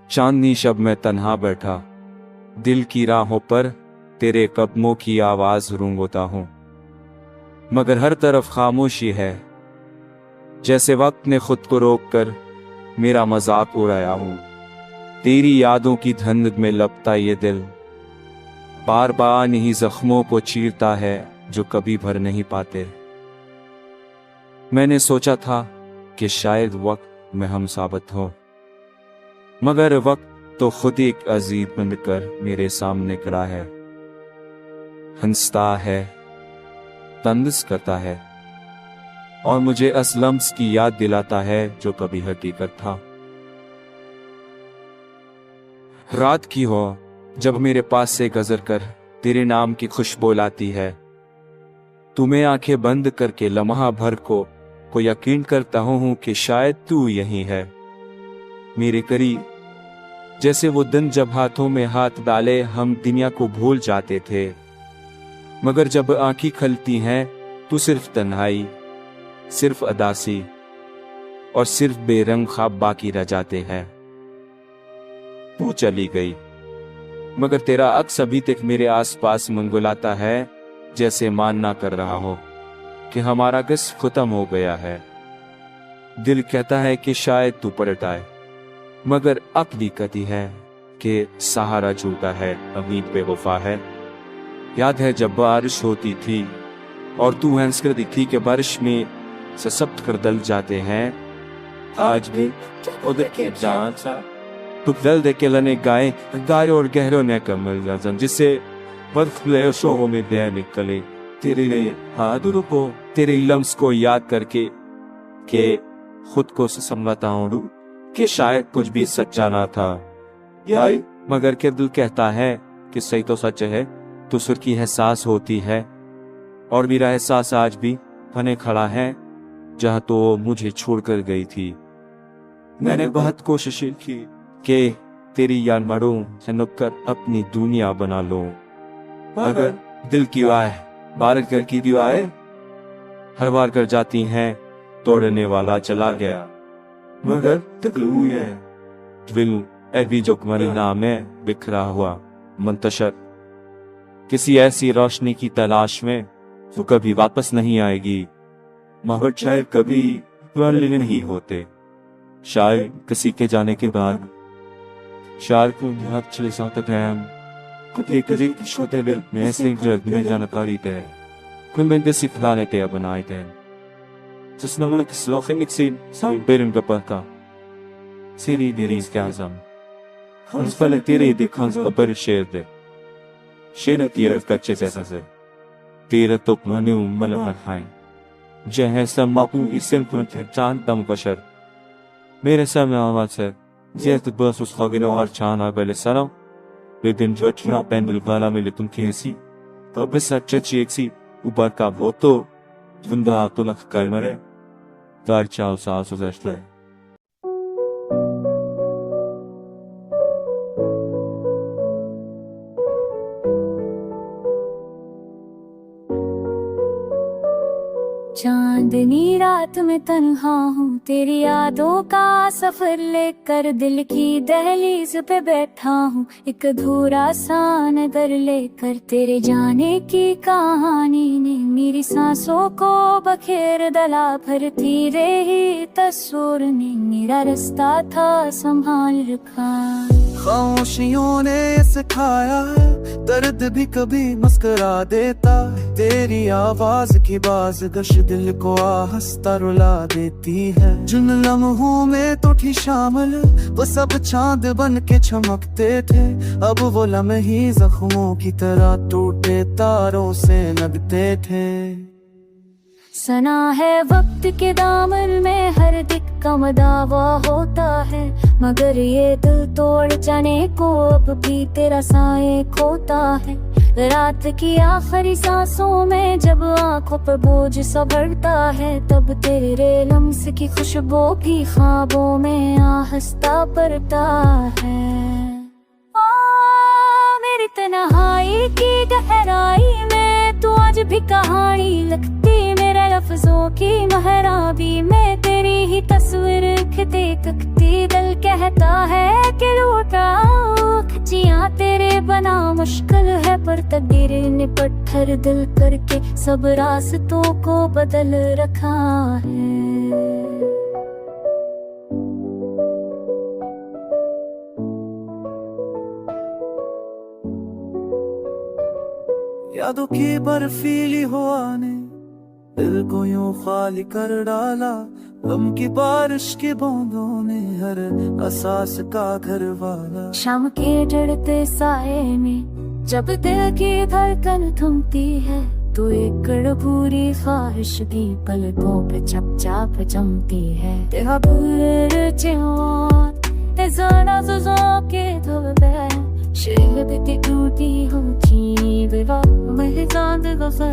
चांदनी शब में तन्हा बैठा दिल की राहों पर तेरे कदमों की आवाज रूंगता हूं, मगर हर तरफ खामोशी है, जैसे वक्त ने खुद को रोककर मेरा मजाक उड़ाया हूं। तेरी यादों की धुंध में लपटा ये दिल बार बार इन्हीं जख्मों को चीरता है जो कभी भर नहीं पाते। मैंने सोचा था कि शायद वक्त में हम साबित हो, मगर वक्त तो खुद एक अजीब बनकर मेरे सामने खड़ा है। हंसता है, तंज करता है और मुझे उस लम्स की याद दिलाता है जो कभी हकीकत था। रात की हो जब मेरे पास से गुजर कर तेरे नाम की खुशबू लाती है, तुम्हें आंखें बंद करके लम्हा भर को यकीन करता हूं कि शायद तू यही है मेरे करीब। जैसे वो दिन जब हाथों में हाथ डाले हम दुनिया को भूल जाते थे, मगर जब आंखें खलती हैं तो सिर्फ तन्हाई, सिर्फ अदासी और सिर्फ बेरंग ख्वाब बाकी रह जाते हैं। तू चली गई, मगर तेरा अक्स अभी तक मेरे आसपास मंगुलाता है, जैसे मानना कर रहा हो कि हमारा किस्म खत्म हो गया है। दिल कहता है कि शायद तू पलट आए, मगर अक्ल कहती है कि सहारा झूठा है, उम्मीद बेवफा है। याद है जब बारिश होती थी और तू हंस कर दिखती कि बारिश में सशक्त कर दल जाते हैं। आज भी उधर के जान सा तू दल दे के लने गाय और गहरों ने कमल जान, जिससे बर्फ ले शोहों में दे निकले। तेरे लिए हाथ रुको, तेरे लम्स को याद करके के खुद को समझता हूं कि शायद कुछ भी सच्चा ना था, मगर के दिल कहता है कि सही तो सच है। तो सुर की एहसास होती है और मेरा एहसास आज भी बने खड़ा है जहां तो मुझे छोड़कर गई थी। मैंने बहुत कोशिश की कि तेरी याद मरूं कर अपनी दुनिया बना लूं, मगर दिल की आह बार कर की दुआएं हर बार कर जाती हैं, तोड़ने वाला चला गया मगर तकलू है दिल अभी जो नाम है बिखरा हुआ मंतशर किसी ऐसी रोशनी की तलाश में तो कभी वापस नहीं आएगी, मगर शायद कभी वाले नहीं होते। शायद किसी के जाने के बाद शायद को चले सकते हैं कभी छोटे दिल में ऐसे में जानकारी थे कुछ में किसी फलाने थे बनाए थे जिसने मुझे किस लोगे निकसीन साइन बेरन का सीरी दिरीज के आज़म उस पल तेरे दिखान से ऊपर शेर दे शेर तेरे कच्चे जैसा से तेरे तो मनु मलमत है जहाँ सब मापू इसे कुछ चांद तम बशर मेरे सामने आवाज़ है जैसे बस उस खागिनो और चांद आबेले सरो लेकिन जो चुना पेंडल वाला में तुम कैसी तो बस सच्चे चीक सी ऊपर का वो तो जुंदा तो लख कर मरे दार चाव सास उजैश्ले। चांदनी रात में तन्हा हूँ, तेरी यादों का सफर लेकर दिल की दहलीज पे बैठा हूँ। एक अधूरा सा नजर लेकर तेरे जाने की कहानी ने मेरी सांसों को बखेर दला, भरती रही तस्वीर ने मेरा रास्ता था संभाल रखा। खामोशियों ने सिखाया है दर्द भी कभी मुस्कुरा देता है, तेरी आवाज की बाज़गश दिल को आहस्ता रुला देती है। जिन लम्हों में तो थी शामिल वो सब चांद बन के चमकते थे, अब वो लम्हे जख्मों की तरह टूटे तारों से लगते थे। सना है वक्त के दामन में हर दिक का दावा होता है, मगर ये दिल तोड़ जाने को अब भी तेरा साए खोता है। रात की आखिरी सांसों में जब आंखों पर बोझ सा बढ़ता है, तब तेरे लम्स की खुशबू भी ख्वाबों में आहस्ता पड़ता है। मेरी तन्हाई की गहराई में तू आज भी कहानी लगती, मेरे लफ्जों की महराबी में तेरी ही तस्वीर खिते तकती। दिल कहता है कि लौटा जिया तेरे बना मुश्किल है, पर तकदीर ने पत्थर दिल करके सब रास्तों को बदल रखा है। यादों की बर्फीली हवा ने दिल को यूं खाली कर डाला, गम की बारिश की बूंदों ने हर एहसास का घर वाला। शाम के डरते साए में जब दिल की धड़कन थमती है, तो एक पूरी ख्वाहिश की पलकों पे चपचाप जमती है। तेरा जाना के धोबे शेल बिती टूटी हो जी बेवा मैं चांद गफे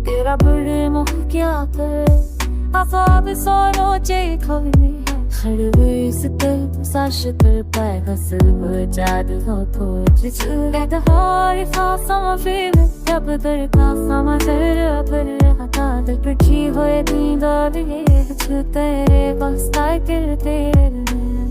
तेरा बड़े मोह क्या कर आफाब सोनो चे खोने खड़बेस तल साशत पाए गसल बजाद हो तो जिसले दहार फासा फिर जब दर का समा कर पर हटा दल पटी होए दीदा दिए तेरे वास्ता करते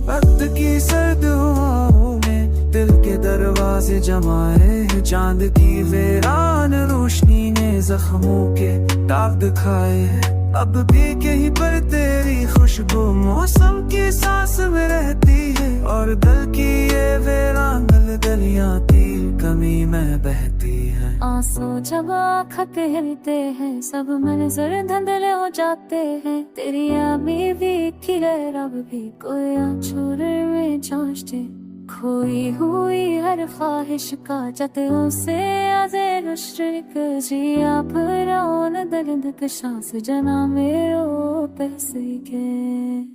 वक्त की सर्द हवाओं में दिल के दरवाजे जमाए हैं, चांद की वीरान रोशनी ने जख्मों के दाग दिखाए हैं। अब भी कहीं पर तेरी खुशबू मौसम की सांस में रहती है, और दिल की ये वीरान गलियां तेरी कमी में बहती है। आंसू जब आँख कहते हैं सब मंजर धुंधले हो जाते हैं, तेरी यादें भी खिले रब भी कोई आंचल में झांकते, खोई हुई हर ख्वाहिश का जतों से आज़े रुश्क जिया पर दर्द के सांस जना मेरो पैसे के।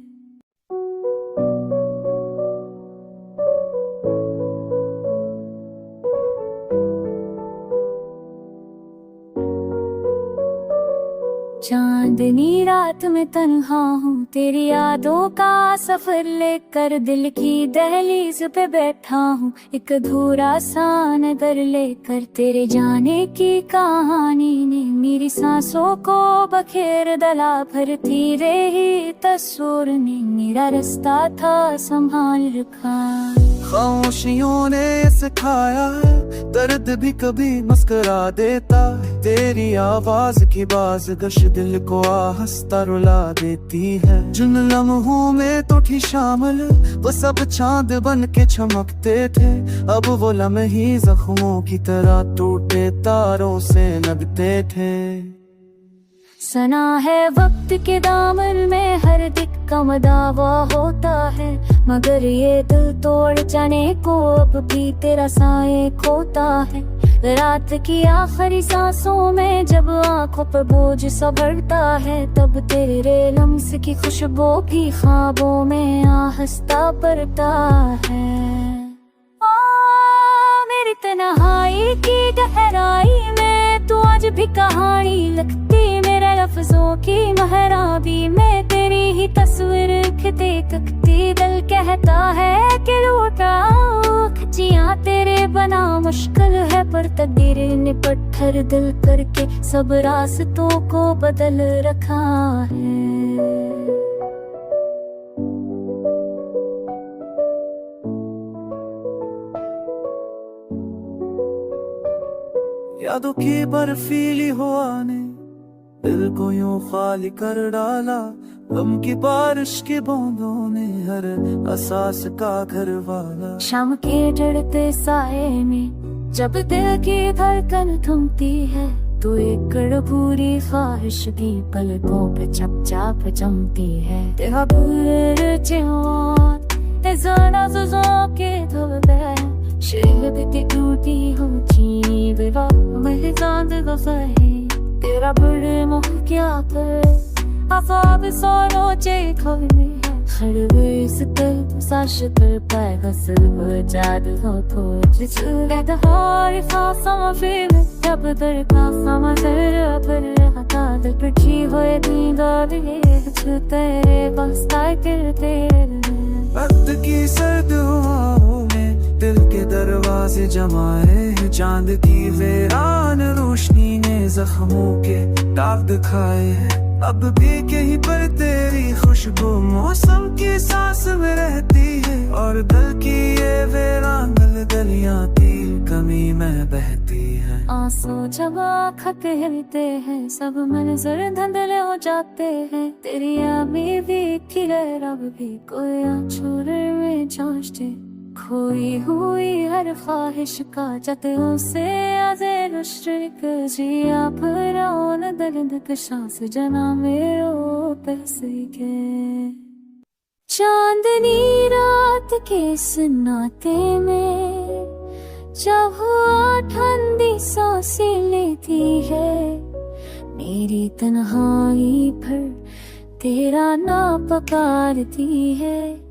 चांदनी रात में तन्हा हूँ, तेरी यादों का सफर लेकर दिल की दहलीज पे बैठा हूँ, एक अधूरा सा नजर लेकर तेरे जाने की कहानी ने मेरी सांसों को बखेर दला भरती रही तस्वीर ने मेरा रास्ता था संभाल रखा। खामोशियों ने सिखाया है दर्द भी कभी मुस्कुरा देता है, तेरी आवाज की बाज़गश दिल को आहिस्ता रुला देती है। जिन लम्हों में तो थी शामिल वो सब चांद बन के चमकते थे, अब वो लम्हे जख्मों की तरह टूटे तारों से लगते थे। सना है वक्त के दामन में हर दिक का दावा होता है, मगर ये दिल तोड़ जाने को अब भी तेरा साए खोता है। रात की आखिरी सांसों में जब आंखों पर बोझ सा बढ़ता है, तब तेरे लम्स की खुशबू भी ख्वाबों में आहिस्ता बढ़ता है। मेरी तन्हाई की गहराई में तू आज भी कहानी लगती, मेरे लफ्जों की महराबी में तेरी ही तस्वीर देखती, दिल कहता है कि लौटा जिया तेरे बना मुश्किल है, पर तकदीर ने पत्थर दिल करके सब रास्तों को बदल रखा है। यादों की बर्फीली हवा ने दिल को यूं खाली कर डाला, गम की बारिश की बूंदों ने हर एहसास का घर वाला। शाम के डरते साए में जब दिल की धड़कन थमती है, तो एक पूरी ख्वाहिश की पलकों पे चपचाप जमती है। तेरा जाना के धोबे शेल बिती टूटी हो जी बेवा मैं चांद गफे तेरा बड़े मोह क्या कर आफाब सोनो चे खोने खड़बेस तल साशत पाए गसल बजाद हो तो जिसले दहार फासा फिर जब दर का समा कर पर हटा दल पटी होए दीदा दिए तेरे वास्ता करते। वक्त की सर्द हवाओं में दिल के दरवाजे जमाए हैं, चांद की वीरान रोशनी ने जख्मों के दाग दिखाए हैं। अब भी कहीं पर तेरी खुशबू मौसम की सांस में रहती है, और दिल की ये वीरान गलियां तेरी कमी में बहती है। आंसू जब आँख पे हिलते हैं सब मंजर धुंधले हो जाते हैं। तेरी यादें भी फिर अब भी कोई आंचल में झांकते। खोई हुई हर ख्वाहिश का जतों से आज़े रुश्क जिया भराओन दर्द के सांस जना मेरो पैसे के। चांदनी रात के सन्नाटे में जब हुआ ठंडी सांसें लेती है। मेरी तन्हाई भर तेरा नाम पुकारती है।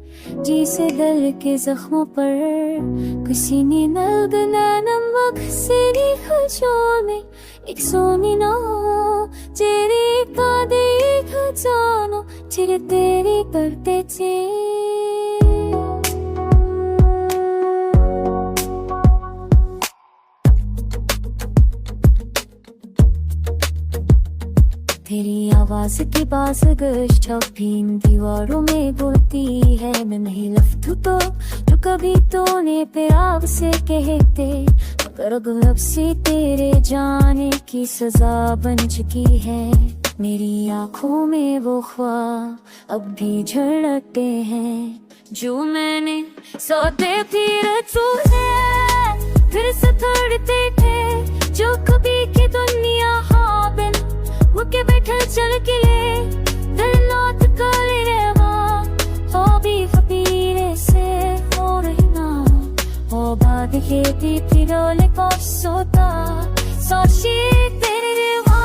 जिसे दिल के जख्मों पर किसी ने नलगना नमक से खजो में एक सोनी ना तेरे कादे खजानो चिर तेरी करते थे। तेरी आवाज की बाज गश्त भी इन दीवारों में बोलती है। मैं नहीं लफ्ज़ तो जो कभी तूने प्यार से कहते मगर अब से तेरे जाने की सजा बन चुकी है। मेरी आँखों में वो ख्वाब अब भी झलकते हैं जो मैंने सोते फिर फिर से तोड़ते थे जो कभी की दुनिया हाँ बिन मुके बैठे चल के ले दिल लौट कर रेवा हो भी फकीरे से हो रहना हो बाद खेती फिरोले को सोता सोची तेरे रेवा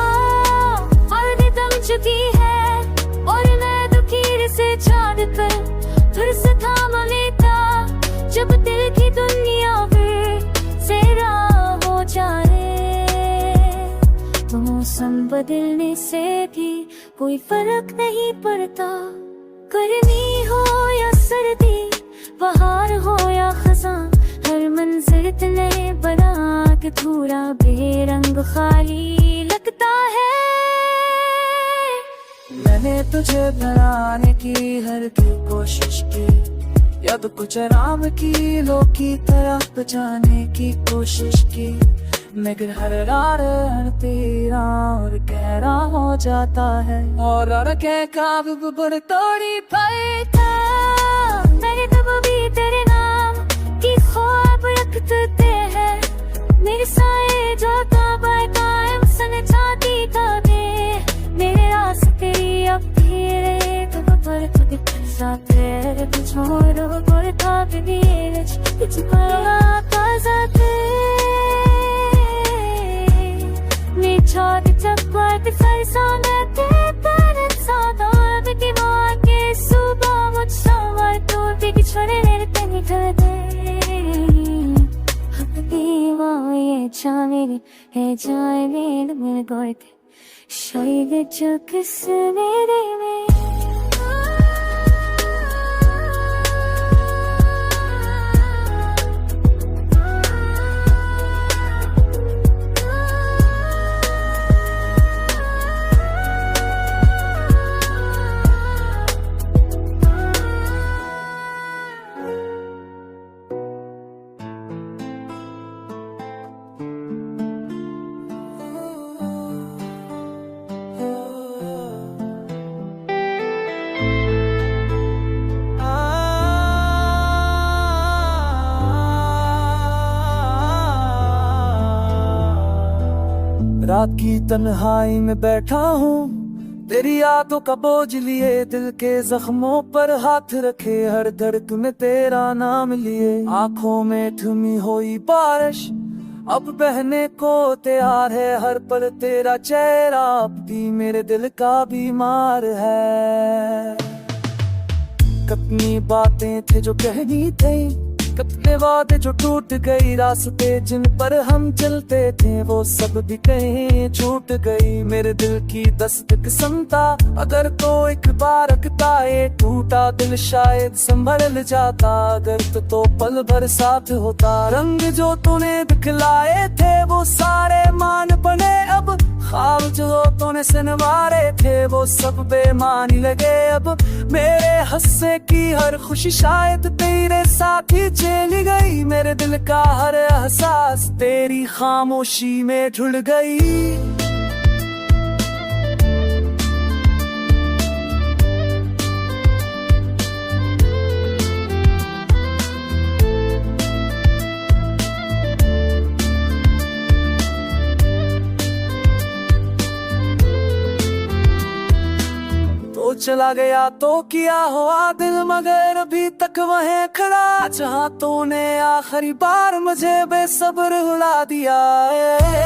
और भी दम चुकी है और मैं दुखी से छाड़ कर फिर से थाम लेता जब दिल की दुनिया फिर सेरा हो जाए। मौसम बदलने से भी कोई फर्क नहीं पड़ता। गर्मी हो या सर्दी बहार हो या खज़ां हर मंज़र तने बना के थोड़ा बेरंग खाली लगता है। मैंने तुझे बनाने की हर की कोशिश की याद कुछ आराम की लो की तरह बचाने की कोशिश की मगर हर रार तेरा और गहरा हो जाता है और के काबू पर तोड़ी पाता। मेरे तब भी तेरे नाम की ख्वाब रखते हैं मेरे साए जो ताबा कायम सन चाहती तबे मेरे रास्ते अब तेरे तब पर खुद साथे छोड़ो पर ताब भी कुछ पला ताज़ा छोड़ चक्कर फरसाने ते पर सादा बिकी मार के सुबह मुझ सवार तो बिकी छोड़े मेरे तनी ठहरे हकीवा ये जाने है जाए मेरे गोर के शायद जो किस मेरे में। रात की तन्हाई में बैठा हूँ तेरी यादों का बोझ लिए दिल के जख्मों पर हाथ रखे हर धड़क में तेरा नाम लिए आंखों में थमी हुई बारिश अब बहने को तैयार है हर पल तेरा चेहरा अब भी मेरे दिल का बीमार है। कितनी बातें थे जो कहनी थी कितने वादे जो टूट गई रास्ते जिन पर हम चलते थे वो सब भी कहीं छूट गई। मेरे दिल की दस्तक समता अगर तो एक बार रखता ये टूटा दिल शायद संभल जाता अगर तो पल भर साथ होता। रंग जो तूने दिखलाए थे वो सारे मान बने अब ख्वाब जो तूने सनवारे थे वो सब बेमानी लगे अब। मेरे हंसने की हर खुशी शायद तेरे साथ ही चली गई। मेरे दिल का हर एहसास तेरी खामोशी में ढुल गई। चला गया तो किया हुआ दिल मगर अभी तक वहीं खड़ा, जहाँ तूने आखिरी बार मुझे बेसब्र रुला दिया।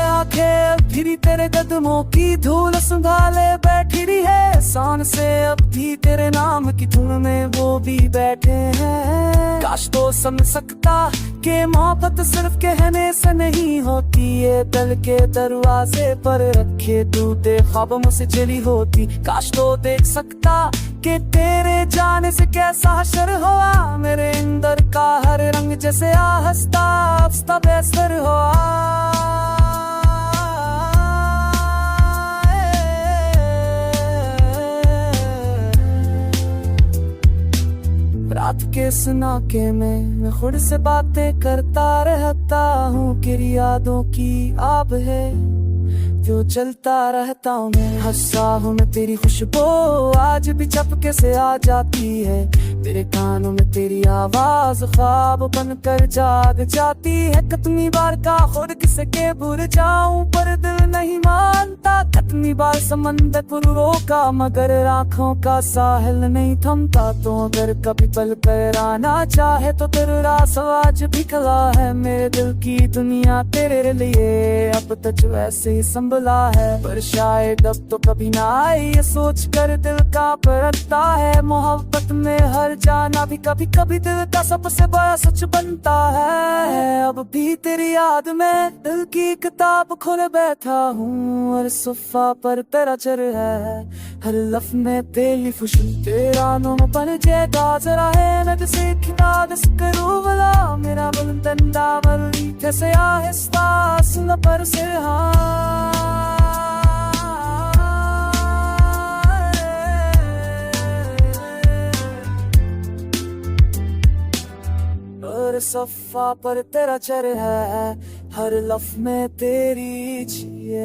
आंखें फिर तेरे कदमों की धूल संभाले बैठी रही है। सान से अब भी तेरे नाम की धुन में वो भी बैठे हैं। काश तो समझ सकता कि मोहब्बत सिर्फ कहने से नहीं होती है, दिल के दरवाजे पर रखे टूटे ख्वाबों मुझसे चली होती। काश तो देख सकता कि तेरे जाने से कैसा हश्र हुआ। मेरे अंदर का हर रंग जैसे आहिस्ता बेअसर हुआ। रात के सुनाके में मैं खुद से बातें करता रहता हूँ कि यादों की आब है जो चलता रहता हूँ। मैं हंसा हूँ मैं तेरी खुशबू आज भी चपके से आ जाती है। तेरे कानों में तेरी आवाज ख्वाब बनकर जाग जाती है। कितनी बार का खुद किसे के भूल जाऊं पर दिल नहीं मानता। कितनी बार समंदर पर रोका मगर आँखों का साहिल नहीं थमता। तो अगर कभी पल कर आना चाहे तो तेरा रास आज भी खला है। मेरे दिल की दुनिया तेरे लिए अब तक वैसे ही संभला है, पर शायद अब तो कभी ना आए ये सोच कर दिल का परता है। मोहब्बत में हर जाना भी कभी कभी दिल का सबसे बड़ा सच बनता है। अब भी तेरी याद में दिल की किताब खोले बैठा हूँ और सोफा पर तेरा चर है। हर लफ्ज में तेरी खुशबू तेरा नाम बन जाएगा। जरा है मैं तुझसे खिताब करूँ वाला मेरा बुलंदा वाली जैसे आहिस्ता सुन पर से हर सफ़ा पर तेरा चेहरा है, हर लफ्ज़ में तेरी जिए।